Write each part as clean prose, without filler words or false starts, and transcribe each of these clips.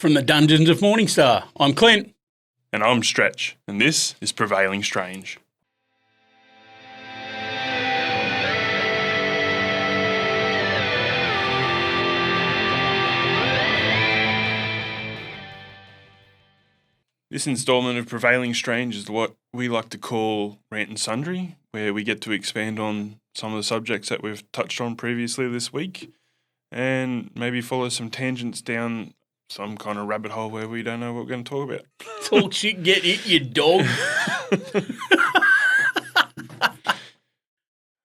From the dungeons of Morningstar, I'm Clint. And I'm Stretch, and this is Prevailing Strange. This instalment of Prevailing Strange is what we like to call Rant and Sundry, where we get to expand on some of the subjects that we've touched on previously this week, and maybe follow some tangents down some kind of rabbit hole where we don't know what we're going to talk about. Talk shit, get it, you dog.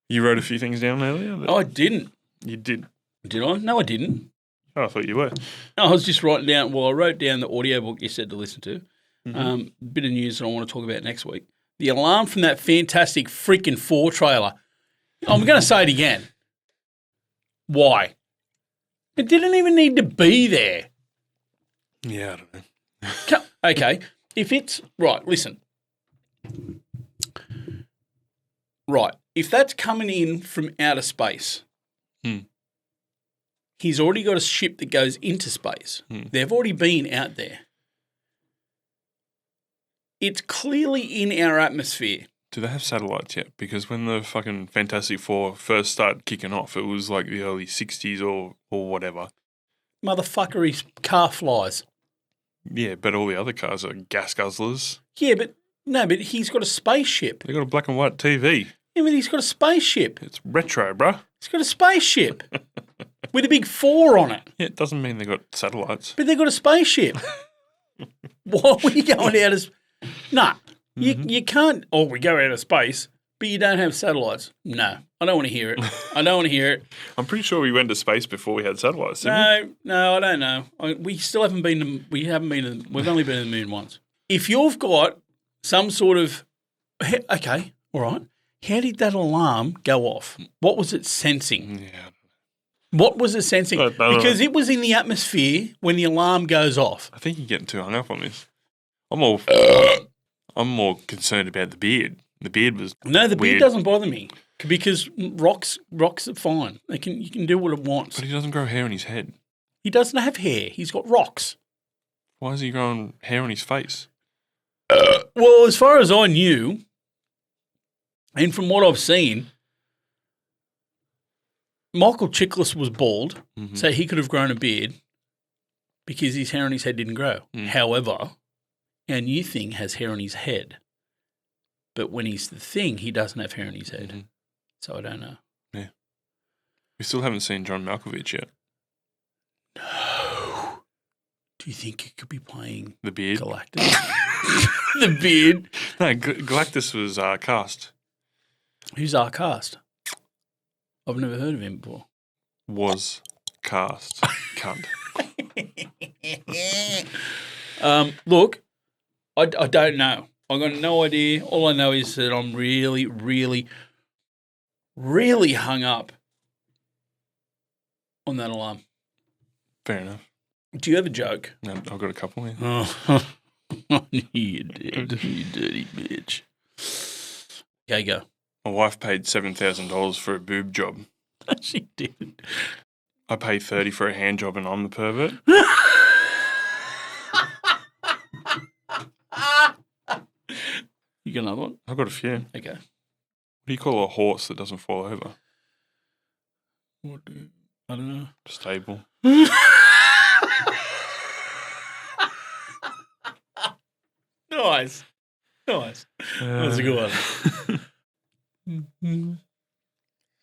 You wrote a few things down earlier? I didn't. You did. Did I? No, I didn't. Oh, I thought you were. No, I was just writing down, I wrote down the audiobook you said to listen to. Bit of news that I want to talk about next week. The alarm from that fantastic freaking 4 trailer. I'm going to say it again. Why? It didn't even need to be there. Yeah, I don't know. Okay, if it's right, listen. Right, if that's coming in from outer space, he's already got a ship that goes into space. They've already been out there. It's clearly in our atmosphere. Do they have satellites yet? Because when the fucking Fantastic Four first started kicking off, it was like the early 60s or whatever. Motherfucker, his car flies. Yeah, but all the other cars are gas guzzlers. Yeah, but he's got a spaceship. They got a black and white TV. Yeah, but he's got a spaceship. It's retro, bruh. He's got a spaceship with a big 4 on it. Yeah, it doesn't mean they got satellites. But they got a spaceship. Why were you going out of... Nah, you can't... Oh, we go out of space, but you don't have satellites. No, I don't want to hear it. I don't want to hear it. I'm pretty sure we went to space before we had satellites, didn't we? No, I don't know. We still haven't been to... We've only been to the moon once. If you've got some sort of... Okay, all right. How did that alarm go off? What was it sensing? Yeah. What was it sensing? Because it was in the atmosphere when the alarm goes off. I think you're getting too hung up on this. I'm more concerned about the beard. The beard was No, the weird. beard doesn't bother me because rocks are fine. You can do what it wants. But he doesn't grow hair on his head. He doesn't have hair. He's got rocks. Why is he growing hair on his face? Well, as far as I knew, and from what I've seen, Michael Chiklis was bald, so he could have grown a beard because his hair on his head didn't grow. However, our new Thing has hair on his head, but when he's the Thing, he doesn't have hair on his head. So I don't know. Yeah. We still haven't seen John Malkovich yet. No. Do you think he could be playing the beard? Galactus? The beard? No, Galactus was cast. Who's our cast? I've never heard of him before. Was cast. Cunt. Look, I don't know. I've got no idea. All I know is that I'm really, really, really hung up on that alarm. Fair enough. Do you have a joke? No, I've got a couple here. Oh, you did. You dirty bitch. Okay, go. My wife paid $7,000 for a boob job. She did. I pay $30 for a hand job and I'm the pervert. You got another one? I've got a few. Okay. What do you call a horse that doesn't fall over? I don't know. Stable. Nice. That was a good one.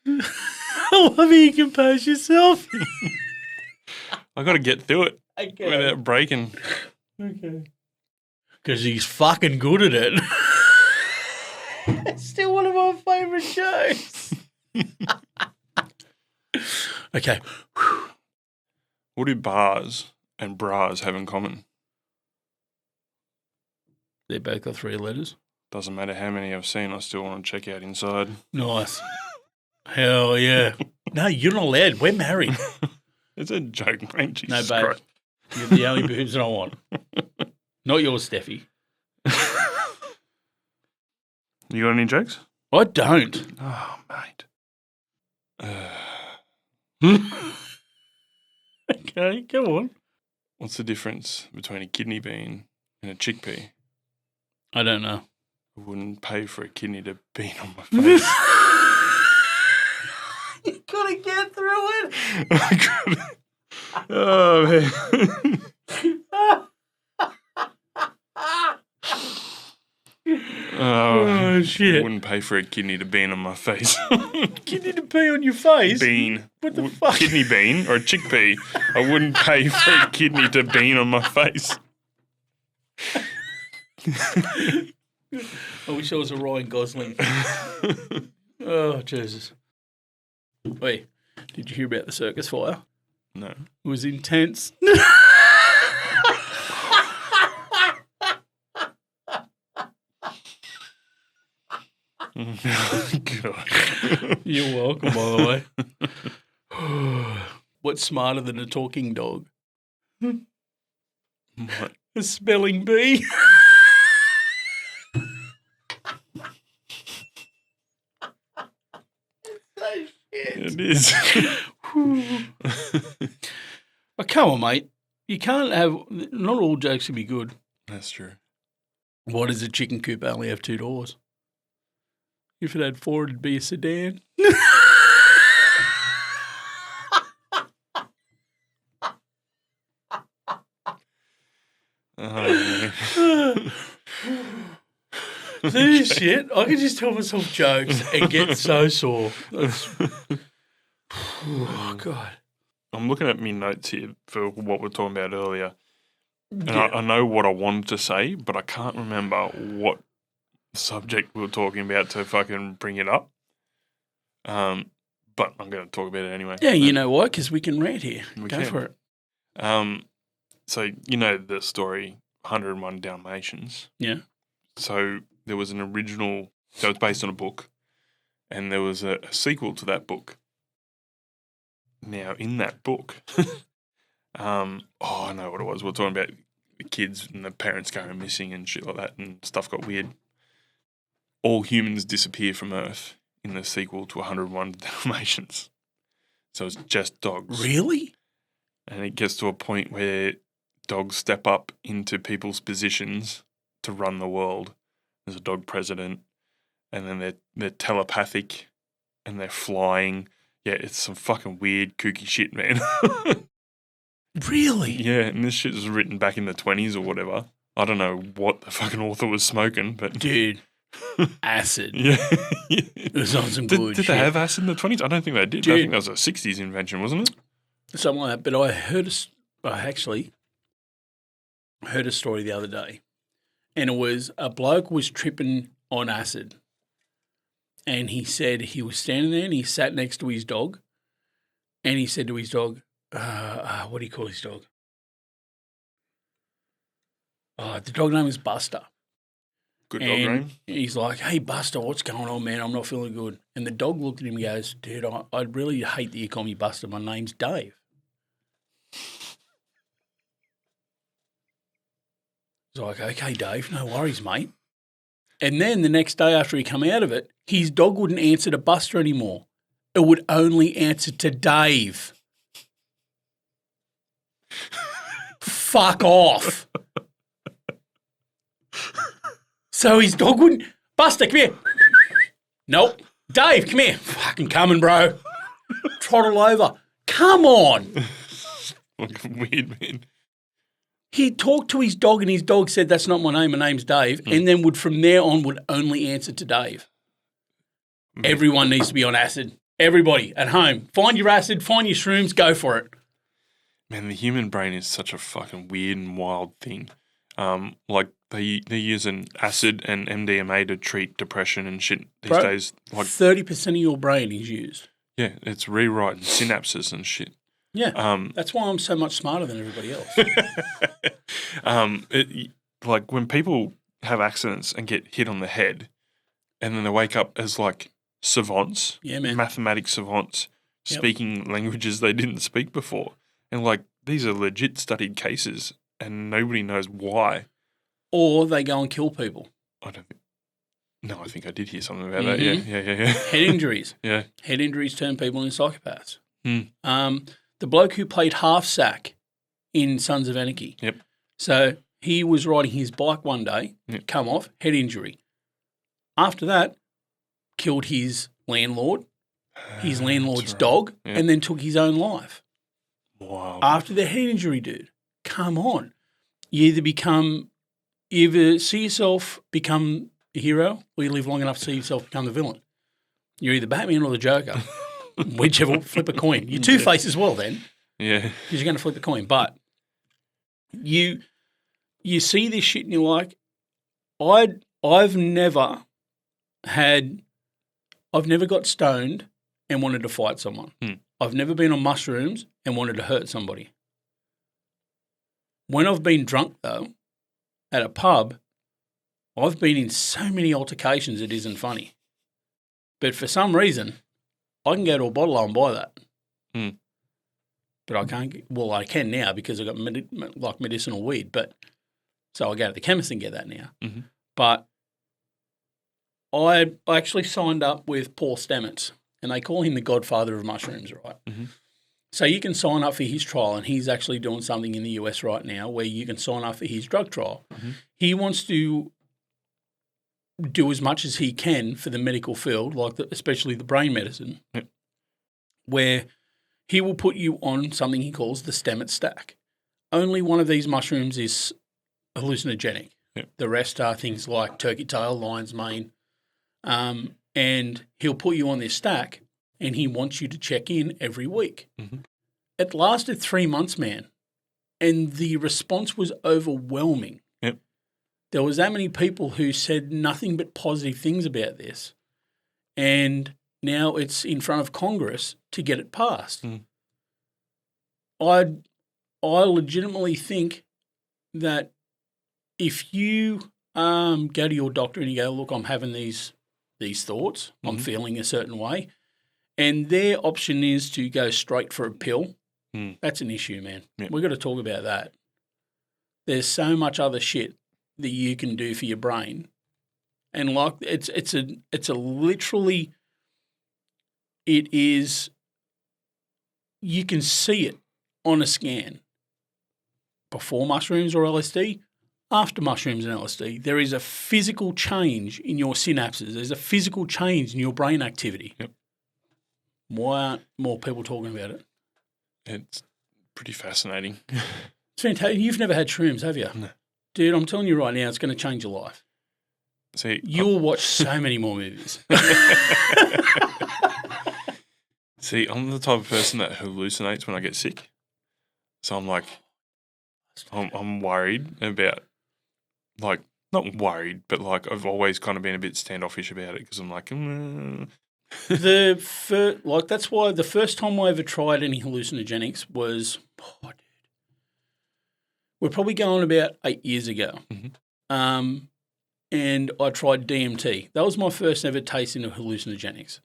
I love how you compose yourself. I got to get through it Okay. without breaking. Okay. Because he's fucking good at it. It's still one of my favourite shows. Okay. What do bars and bras have in common? They both got 3 letters. Doesn't matter how many I've seen, I still want to check out inside. Nice. Hell yeah. No, you're not allowed. We're married. It's a joke, mate. No, Jesus babe. Christ. You're the only boobs that I want. Not yours, Steffi. You got any jokes? I don't. Oh, mate. Okay, go on. What's the difference between a kidney bean and a chickpea? I don't know. I wouldn't pay for a kidney to bean on my face. You couldn't get through it. I couldn't. Oh, man. Oh, shit. I wouldn't pay for a kidney to bean on my face. Kidney to pee on your face? Bean. What the fuck? Kidney bean or a chickpea. I wouldn't pay for a kidney to bean on my face. I wish I was a Ryan Gosling. Oh, Jesus. Wait, did you hear about the circus fire? No. It was intense. God. You're welcome, by the way. What's smarter than a talking dog? What? A spelling bee. It is. Oh, come on, mate. You can't have... Not all jokes can be good. That's true. Why does a chicken coop only have 2 doors? If it had 4, it'd be a sedan. This shit, I can just tell myself jokes and get so sore. Oh, God. I'm looking at my notes here for what we were talking about earlier. And Yeah. I know what I wanted to say, but I can't remember what subject we were talking about to fucking bring it up. But I'm going to talk about it anyway. Yeah, you know why? Because we can rant here. We Go can. for it. So, you know the story, 101 Dalmatians. Yeah. So there was an original that was based on a book, and there was a sequel to that book. Now, in that book, I know what it was. We were talking about the kids and the parents going missing and shit like that, and stuff got weird. All humans disappear from Earth in the sequel to 101 Dalmatians. So it's just dogs. Really? And it gets to a point where dogs step up into people's positions to run the world. There's a dog president, and then they're telepathic, and they're flying. Yeah, it's some fucking weird, kooky shit, man. Really? Yeah, and this shit was written back in the 20s or whatever. I don't know what the fucking author was smoking, but... Dude, acid. Yeah. It was on some good Did shit. they have acid in the 20s? I don't think they did. Dude. I think that was a 60s invention, wasn't it? Something like that. But I actually heard a story the other day, and it was a bloke was tripping on acid, and he said he was standing there and he sat next to his dog, and he said to his dog, what do you call his dog? The dog name is Buster. Good dog And name. he's like, hey, Buster, what's going on, man? I'm not feeling good. And the dog looked at him and goes, dude, I really hate that you call me Buster. My name's Dave. He's like, okay, Dave, no worries, mate. And then the next day after he come out of it, his dog wouldn't answer to Buster anymore. It would only answer to Dave. Fuck off. So his dog wouldn't, Buster, come here. Nope. Dave, come here. Fucking coming, bro. Trottle over. Come on. Fucking weird, man. He talked to his dog and his dog said, that's not my name, my name's Dave, and then would from there on would only answer to Dave. Everyone needs to be on acid. Everybody at home. Find your acid, find your shrooms, go for it. Man, the human brain is such a fucking weird and wild thing. Like they're using acid and MDMA to treat depression and shit these Bro, days. Like 30% of your brain is used. yeah, it's rewriting synapses and shit. Yeah, that's why I'm so much smarter than everybody else. Like when people have accidents and get hit on the head, and then they wake up as like savants, Yeah, man. mathematics savants, Yep. speaking languages they didn't speak before, and like these are legit studied cases, and nobody knows why. Or they go and kill people. I don't think. No, I think I did hear something about that. Yeah. Head injuries. Yeah. Head injuries turn people into psychopaths. Hmm. The bloke who played half sack in Sons of Anarchy. Yep. So he was riding his bike one day, come off, head injury. After that, killed his landlord's right. dog, Yep. and then took his own life. Wow. After the head injury, dude. Come on. You either see yourself become a hero or you live long enough to see yourself become the villain. You're either Batman or the Joker. Whichever, flip a coin. You're Two-Face as well then. Yeah. Because you're going to flip the coin. But you see this shit and you're like, I've never got stoned and wanted to fight someone. I've never been on mushrooms and wanted to hurt somebody. When I've been drunk, though, at a pub, I've been in so many altercations it isn't funny. But for some reason, I can go to a bottle and buy that. But I can't. I can now because I've got medicinal weed. But so I go to the chemist and get that now. Mm-hmm. But I actually signed up with Paul Stamets, and they call him the godfather of mushrooms, right? Mm-hmm. So you can sign up for his trial, and he's actually doing something in the US right now where you can sign up for his drug trial. Mm-hmm. He wants to do as much as he can for the medical field, especially the brain medicine, where he will put you on something he calls the Stamets stack. Only one of these mushrooms is hallucinogenic. The rest are things like turkey tail, lion's mane, and he'll put you on this stack, and he wants you to check in every week. Mm-hmm. It lasted 3 months, man, and the response was overwhelming. Yep. There was that many people who said nothing but positive things about this, and now it's in front of Congress to get it passed. I legitimately think that if you go to your doctor and you go, look, I'm having these thoughts, I'm feeling a certain way, and their option is to go straight for a pill, that's an issue, man. Yep. We've got to talk about that. There's so much other shit that you can do for your brain, and like it's a literally, it is, you can see it on a scan. Before mushrooms or LSD, after mushrooms and LSD, there is a physical change in your synapses. There's a physical change in your brain activity. Yep. Why aren't more people talking about it? It's pretty fascinating. It's fantastic. You've never had shrooms, have you? No. Dude, I'm telling you right now, it's going to change your life. See, You'll watch so many more movies. See, I'm the type of person that hallucinates when I get sick. So I'm like, I'm worried about, like, not worried, but like I've always kind of been a bit standoffish about it because I'm like, That's why the first time I ever tried any hallucinogenics was, dude, we're probably going about 8 years ago. Mm-hmm. And I tried DMT. That was my first ever taste into hallucinogenics.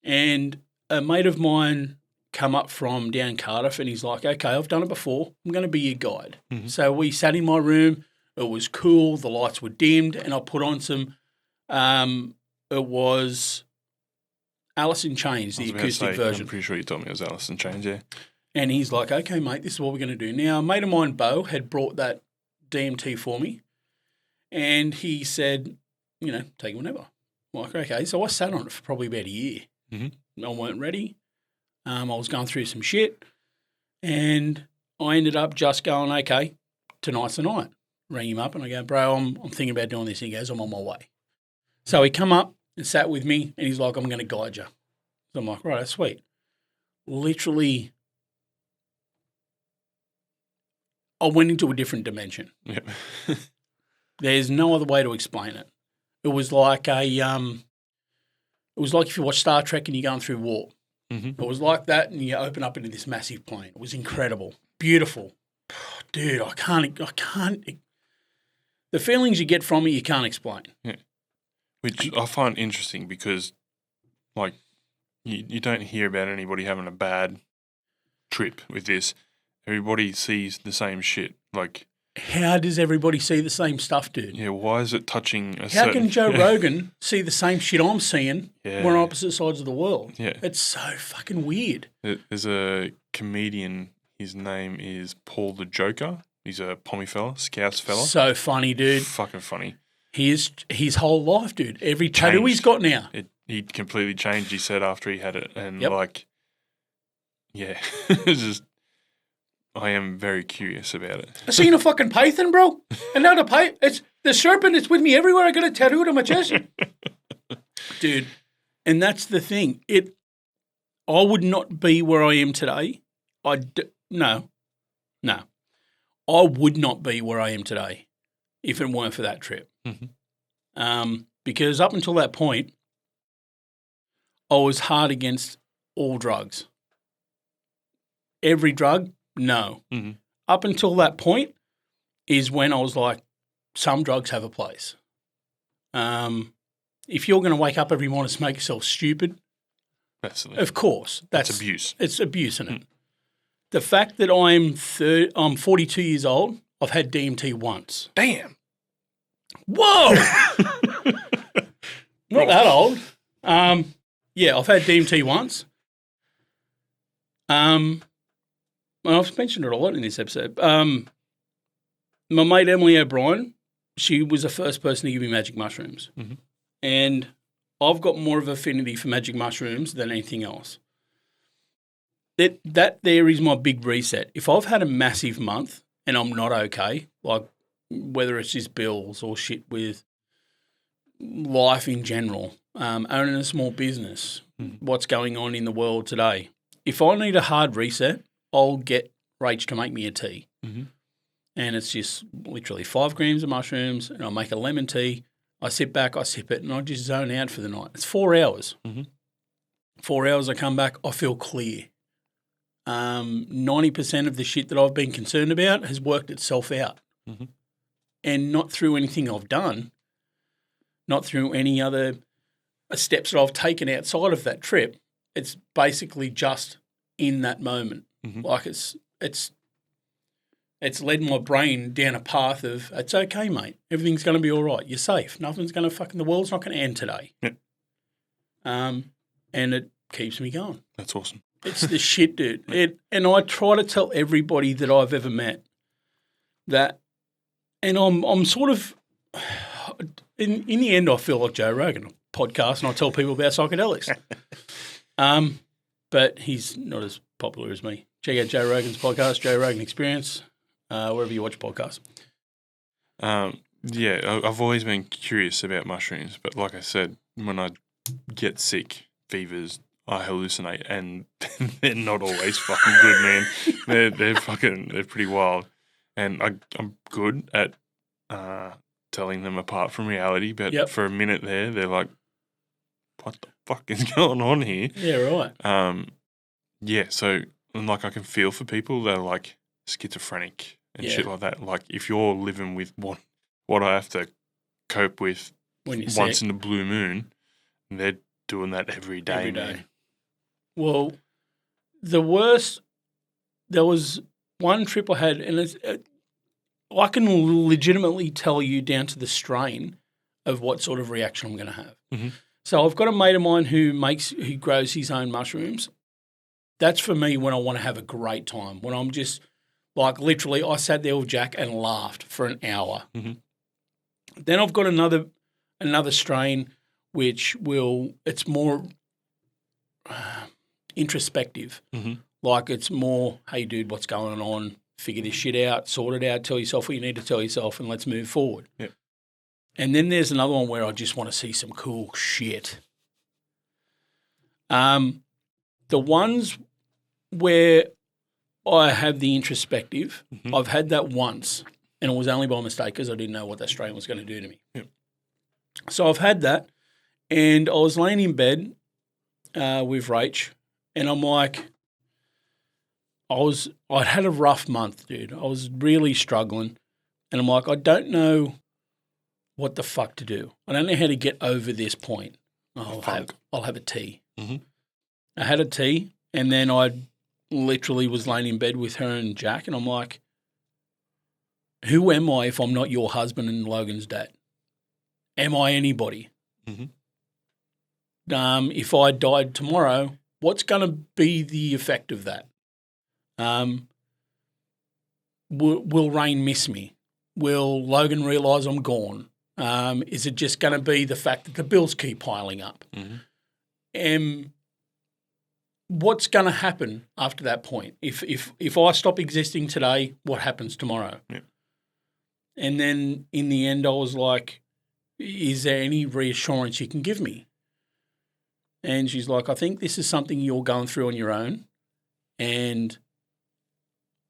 And a mate of mine come up from down Cardiff and he's like, okay, I've done it before. I'm going to be your guide. Mm-hmm. So we sat in my room. It was cool. The lights were dimmed and I put on some, it was Alice in Chains, the acoustic version. I'm pretty sure you told me it was Alice in Chains, yeah. And he's like, okay, mate, this is what we're going to do. Now, a mate of mine, Bo, had brought that DMT for me. And he said, take it whenever. I'm like, okay. So I sat on it for probably about a year. Mm-hmm. I weren't ready. I was going through some shit. And I ended up just going, okay, tonight's the night. Rang him up and I go, bro, I'm thinking about doing this. He goes, I'm on my way. So he come up and sat with me and he's like, I'm going to guide you. So I'm like, right, that's sweet. Literally, I went into a different dimension. Yep. There's no other way to explain it. It was like it was like if you watch Star Trek and you're going through warp. Mm-hmm. It was like that and you open up into this massive plane. It was incredible. Beautiful. Dude, I can't, the feelings you get from it, you can't explain. Yeah. Which I find interesting because, like, you don't hear about anybody having a bad trip with this. Everybody sees the same shit. Like, how does everybody see the same stuff, dude? Yeah, why is it touching a How certain... can Joe Rogan see the same shit I'm seeing? Yeah. We're on opposite sides of the world. Yeah. It's so fucking weird. There's a comedian, His name is Paul the Joker. He's a Pommy fella, Scouts fella. So funny, dude. Fucking funny. His whole life, dude. Every tattoo he's got now. He completely changed, he said, after he had it. And, yeah, it's just, I am very curious about it. I seen a fucking python, bro. And now it's the serpent. It's with me everywhere. I got a tattoo on my chest. Dude, and that's the thing. I would not be where I am today. No. I would not be where I am today if it weren't for that trip. Mm-hmm. Because up until that point, I was hard against all drugs. Every drug, no. Mm-hmm. Up until that point is when I was like, some drugs have a place. If you're going to wake up every morning and make yourself stupid, absolutely. Of course. That's abuse. It's abuse, isn't it? The fact that I'm 42 years old, I've had DMT once. Damn. Whoa! Not that old. Yeah, I've had DMT once. Well, I've mentioned it a lot in this episode. My mate Emily O'Brien, she was the first person to give me magic mushrooms. Mm-hmm. And I've got more of affinity for magic mushrooms than anything else. That there is my big reset. If I've had a massive month and I'm not okay, like whether it's just bills or shit with life in general, owning a small business, what's going on in the world today, if I need a hard reset, I'll get Rach to make me a tea. Mm-hmm. And it's just literally 5 grams of mushrooms and I'll make a lemon tea. I sit back, I sip it, and I just zone out for the night. It's 4 hours. Mm-hmm. 4 hours, I come back, I feel clear. 90% of the shit that I've been concerned about has worked itself out. Mm-hmm. And not through anything I've done, not through any other steps that I've taken outside of that trip. It's basically just in that moment. Mm-hmm. Like it's led my brain down a path of, it's okay, mate. Everything's going to be all right. You're safe. Nothing's going to the world's not going to end today. Yep. And it keeps me going. That's awesome. It's the shit, dude. And I try to tell everybody that I've ever met that, and I'm sort of, in the end, I feel like Joe Rogan, a podcast, and I tell people about psychedelics. But he's not as popular as me. Check out Joe Rogan's podcast, Joe Rogan Experience, wherever you watch podcasts. Yeah, I've always been curious about mushrooms, but like I said, when I get sick, fevers, I hallucinate, and they're not always fucking good, man. They're pretty wild, and I'm good at telling them apart from reality, but for a minute there, they're like, "What the fuck is going on here?" Yeah, right. Yeah, so and like I can feel for people that are like schizophrenic and shit like that. Like if you're living with what I have to cope with once in a blue moon, they're doing that every day. Every day. Man. Well, the worst, there was one trip I had, and I can legitimately tell you down to the strain of what sort of reaction I'm going to have. Mm-hmm. So I've got a mate of mine who grows his own mushrooms. That's for me when I want to have a great time, when I'm just like literally I sat there with Jack and laughed for an hour. Mm-hmm. Then I've got another strain which it's more introspective. Mm-hmm. Like it's more, hey, dude, what's going on? Figure this shit out, sort it out, tell yourself what you need to tell yourself, and let's move forward. Yep. And then there's another one where I just want to see some cool shit. The ones where I have the introspective, mm-hmm. I've had that once, and it was only by mistake because I didn't know what that strain was going to do to me. Yep. So I've had that, and I was laying in bed with Rach, and I'm like, I'd had a rough month, dude. I was really struggling, and I'm like, I don't know what the fuck to do. I don't know how to get over this point. I'll have a tea. Mm-hmm. I had a tea, and then I literally was laying in bed with her and Jack, and I'm like, who am I if I'm not your husband and Logan's dad? Am I anybody? Mm-hmm. If I died tomorrow, what's going to be the effect of that? will Rain miss me? Will Logan realise I'm gone? Is it just going to be the fact that the bills keep piling up? What's going to happen after that point? If I stop existing today, what happens tomorrow? Yeah. And then in the end, I was like, is there any reassurance you can give me? And she's like, I think this is something you're going through on your own. And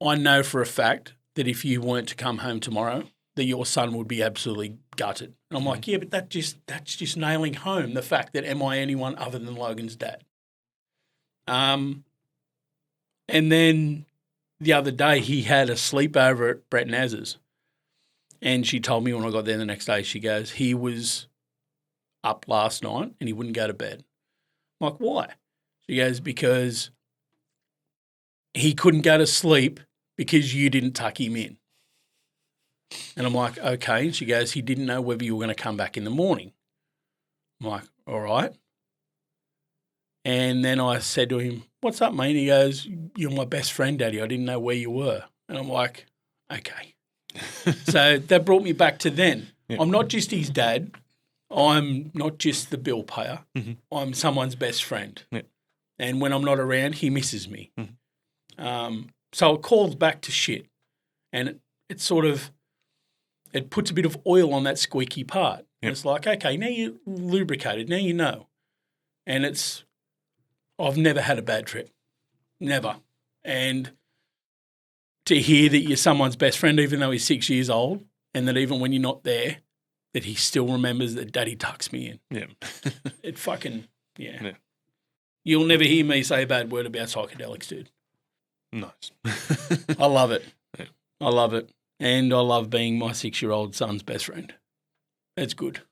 I know for a fact that if you weren't to come home tomorrow, that your son would be absolutely gutted. And I'm like, yeah, but that's just nailing home the fact that am I anyone other than Logan's dad? And then the other day he had a sleepover at Brett Naz's. And she told me when I got there the next day, she goes, he was up last night and he wouldn't go to bed. I'm like, why? She goes, because he couldn't go to sleep because you didn't tuck him in. And I'm like, okay. And she goes, he didn't know whether you were going to come back in the morning. I'm like, all right. And then I said to him, what's up, mate? He goes, you're my best friend, Daddy. I didn't know where you were. And I'm like, okay. So that brought me back to then. Yeah. I'm not just his dad. I'm not just the bill payer. I'm someone's best friend. Yeah. And when I'm not around, he misses me. So it calls back to shit. And it sort of, it puts a bit of oil on that squeaky part. Yeah. It's like, okay, now you're lubricated. Now you know. And I've never had a bad trip. Never. And to hear that you're someone's best friend, even though he's 6 years old, and that even when you're not there, that he still remembers that Daddy tucks me in. Yeah. It fucking, yeah. You'll never hear me say a bad word about psychedelics, dude. Nice. I love it. Yeah. I love it. And I love being my 6-year-old son's best friend. That's good.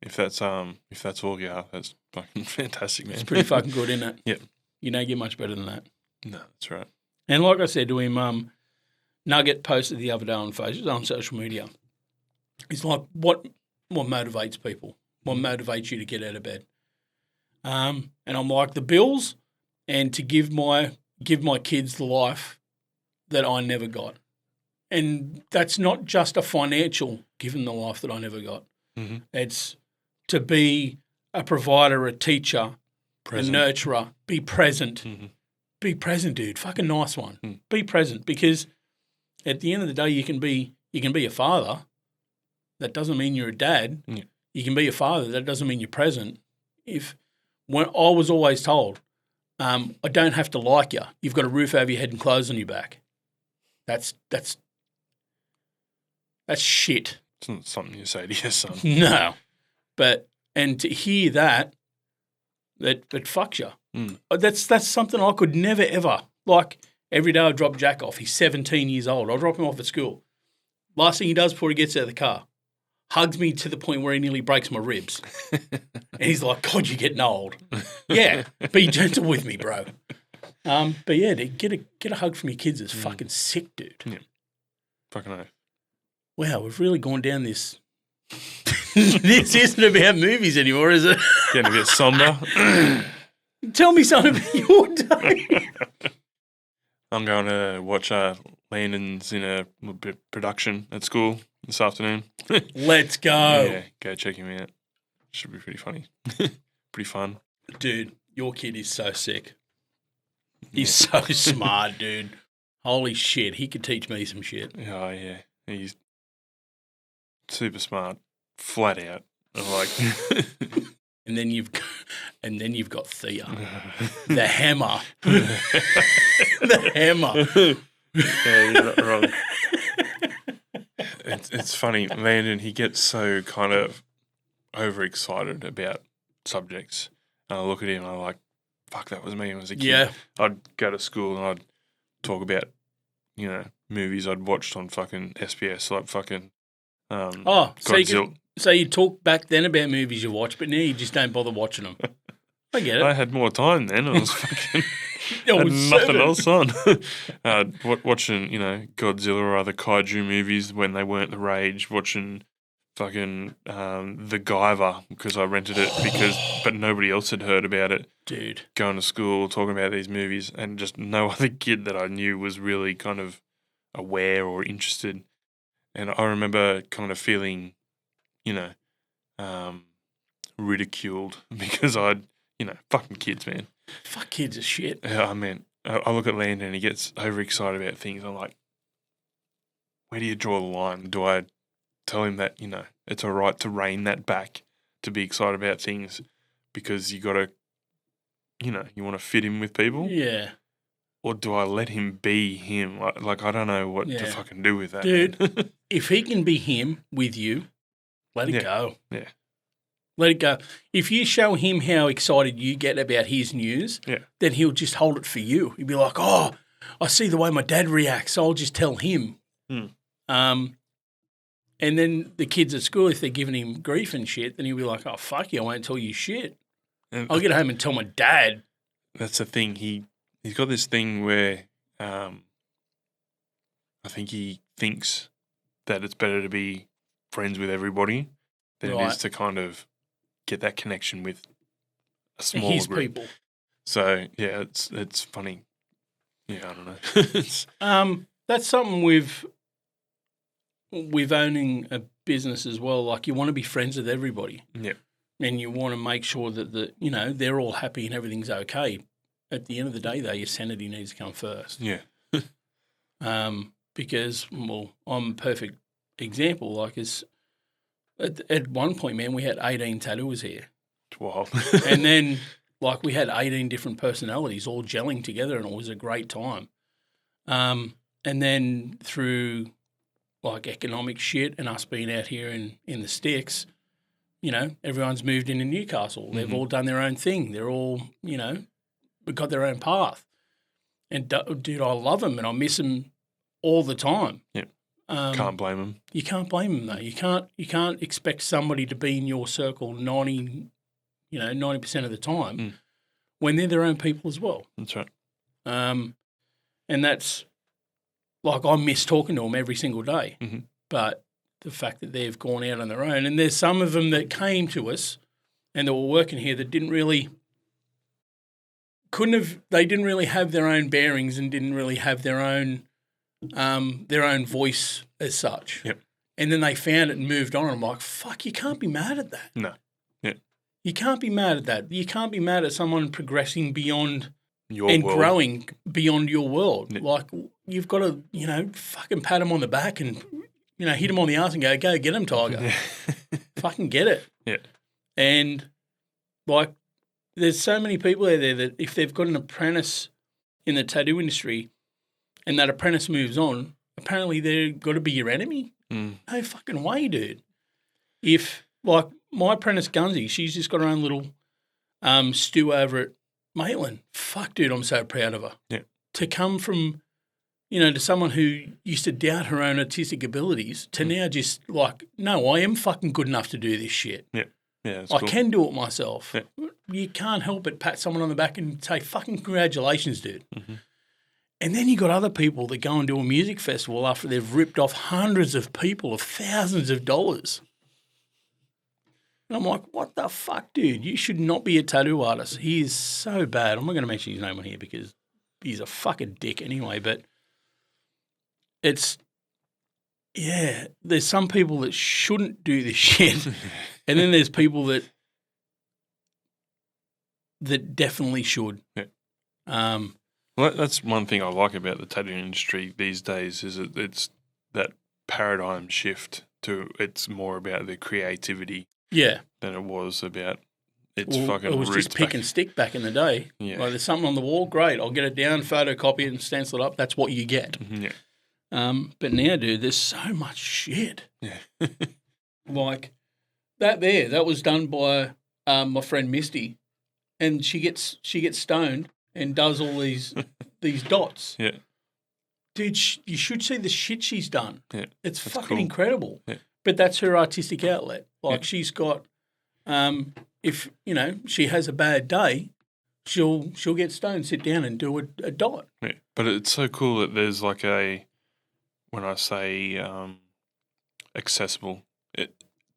If that's all you are, that's fucking fantastic, man. It's pretty fucking good, isn't it? Yep. You don't get much better than that. No, that's right. And like I said to him, Nugget posted the other day on Facebook, on social media. He's like, what motivates people? What motivates you to get out of bed? And I'm like, the bills and to give my kids the life that I never got. And that's not just a financial, give them the life that I never got. It's to be a provider, a teacher, present. A nurturer, be present. Be present, dude. Fucking nice one. Be present, because at the end of the day, you can be a father. That doesn't mean you're a dad. Yeah. You can be a father. That doesn't mean you're present. When I was always told, I don't have to like you. You've got a roof over your head and clothes on your back. That's shit. It's not something you say to your son. No, and to hear that fucks you. That's something I could never ever, like, every day I drop Jack off. He's 17 years old. I'll drop him off at school. Last thing he does before he gets out of the car, hugs me to the point where he nearly breaks my ribs. And he's like, God, you're getting old. Yeah, be gentle with me, bro. But yeah, to get a hug from your kids is fucking sick, dude. Yeah. Fucking oath. Wow, we've really gone down this. This isn't about movies anymore, is it? Getting a bit somber. Tell me something about your day. I'm going to watch Landon's in a production at school this afternoon. Let's go. Yeah, go check him out. Should be pretty funny. Pretty fun. Dude, your kid is so sick. He's so smart, dude. Holy shit, he could teach me some shit. Oh, yeah. He's super smart, flat out. I'm like... And then you've got Thea, the hammer, the hammer. Yeah, you're not wrong. It's funny, Landon. He gets so kind of overexcited about subjects, and I look at him and I'm like, "Fuck, that was me when I was a kid." Yeah, I'd go to school and I'd talk about, movies I'd watched on fucking SBS, like fucking. So you talk back then about movies you watch, but now you just don't bother watching them. I get it. I had more time then. I was fucking had nothing else on. Watching, Godzilla or other kaiju movies when they weren't the rage. Watching fucking The Guyver because I rented it but nobody else had heard about it. Dude, going to school talking about these movies, and just no other kid that I knew was really kind of aware or interested. And I remember kind of feeling, ridiculed because fucking kids, man. Fuck kids are shit. Yeah, I look at Landon and he gets overexcited about things. I'm like, where do you draw the line? Do I tell him that, it's all right to rein that back, to be excited about things because you got to, you want to fit in with people? Yeah. Or do I let him be him? Like I don't know what to fucking do with that. Dude, if he can be him with you, let it go. Yeah. Let it go. If you show him how excited you get about his news, then he'll just hold it for you. He'll be like, oh, I see the way my dad reacts, so I'll just tell him. And then the kids at school, if they're giving him grief and shit, then he'll be like, oh, fuck you, I won't tell you shit. And I'll get home and tell my dad. That's the thing. He's got this thing where I think he thinks that it's better to be friends with everybody than it is to kind of get that connection with a smaller his group. People. So, yeah, it's funny. Yeah, I don't know. That's something with owning a business as well. Like, you want to be friends with everybody. Yeah. And you want to make sure that they're all happy and everything's okay. At the end of the day, though, your sanity needs to come first. Yeah. Because, well, I'm a perfect example. Like, at one point, man, we had 18 tattooers here. It's wild. And then, like, we had 18 different personalities all gelling together, and it was a great time. And then through, like, economic shit and us being out here in the sticks, everyone's moved into Newcastle. They've all done their own thing. They're all, got their own path. And, dude, I love them and I miss them all the time. Yeah. Can't blame them. You can't blame them, though. You can't expect somebody to be in your circle 90% of the time when they're their own people as well. That's right. And that's, like, I miss talking to them every single day. Mm-hmm. But the fact that they've gone out on their own, and there's some of them that came to us and that were working here that didn't really have their own bearings and didn't really have their own voice as such. Yep. And then they found it and moved on. And I'm like, fuck, you can't be mad at that. No. Yeah. You can't be mad at that. You can't be mad at someone progressing beyond your world. Growing beyond your world. Yeah. Like, you've got to, fucking pat him on the back and, hit him on the arse and go get him, Tiger. Yeah. Fucking get it. Yeah. And, like, there's so many people out there that if they've got an apprentice in the tattoo industry and that apprentice moves on, apparently they're got to be your enemy. No fucking way, dude. If, like, my apprentice Gunsy, she's just got her own little stew over at Maitland. Fuck, dude, I'm so proud of her. Yeah. To come from, to someone who used to doubt her own artistic abilities to now just like, no, I am fucking good enough to do this shit. Yeah. Yeah, I can do it myself. Yeah. You can't help but pat someone on the back and say, fucking congratulations, dude. Mm-hmm. And then you got other people that go and do a music festival after they've ripped off hundreds of people of thousands of dollars. And I'm like, what the fuck, dude? You should not be a tattoo artist. He is so bad. I'm not going to mention his name on here because he's a fucking dick anyway, but there's some people that shouldn't do this shit. And then there's people that definitely should. Yeah. Well, that's one thing I like about the tattoo industry these days is it's that paradigm shift to it's more about the creativity than it was about its fucking it was roots just pick and stick back in the day. Yeah. Like, there's something on the wall, great, I'll get it down, photocopy it and stencil it up. That's what you get. Yeah. But now, dude, there's so much shit. Yeah. Like that was done by my friend Misty, and she gets stoned and does all these dots. Yeah. Dude, you should see the shit she's done. Yeah. It's That's fucking cool. incredible. Yeah. But that's her artistic outlet. Like, Yeah. she's got, if, she has a bad day, she'll get stoned, sit down and do a dot. Yeah. But it's so cool that there's like when I say accessible,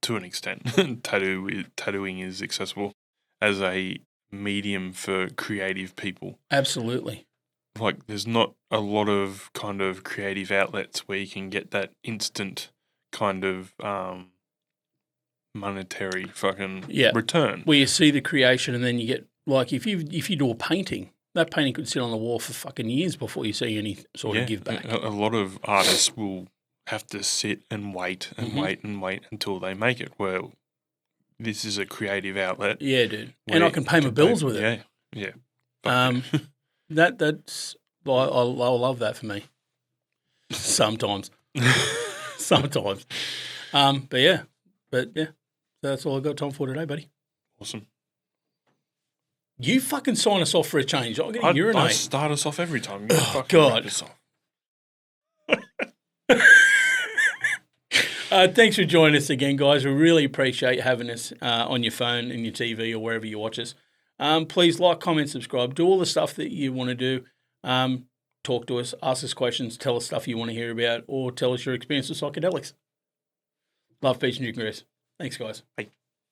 to an extent, tattooing is accessible as a medium for creative people. Absolutely. like there's not a lot of kind of creative outlets where you can get that instant kind of monetary fucking return. Where you see the creation and then you get, like, if you do a painting, that painting could sit on the wall for fucking years before you see any sort of give back. A lot of artists will have to sit and wait and wait and wait until they make it. Well, this is a creative outlet. Yeah, dude. And I can pay my bills with it. Yeah. That's I love that for me. Sometimes. Sometimes. But yeah. That's all I've got time for today, buddy. Awesome. You fucking sign us off for a change. I'm going to urinate. I start us off every time. Oh, God. Thanks for joining us again, guys. We really appreciate having us on your phone and your TV or wherever you watch us. Please like, comment, subscribe. Do all the stuff that you want to do. Talk to us, ask us questions, tell us stuff you want to hear about, or tell us your experience with psychedelics. Love, peace, and drinking rest. Thanks, guys. Bye.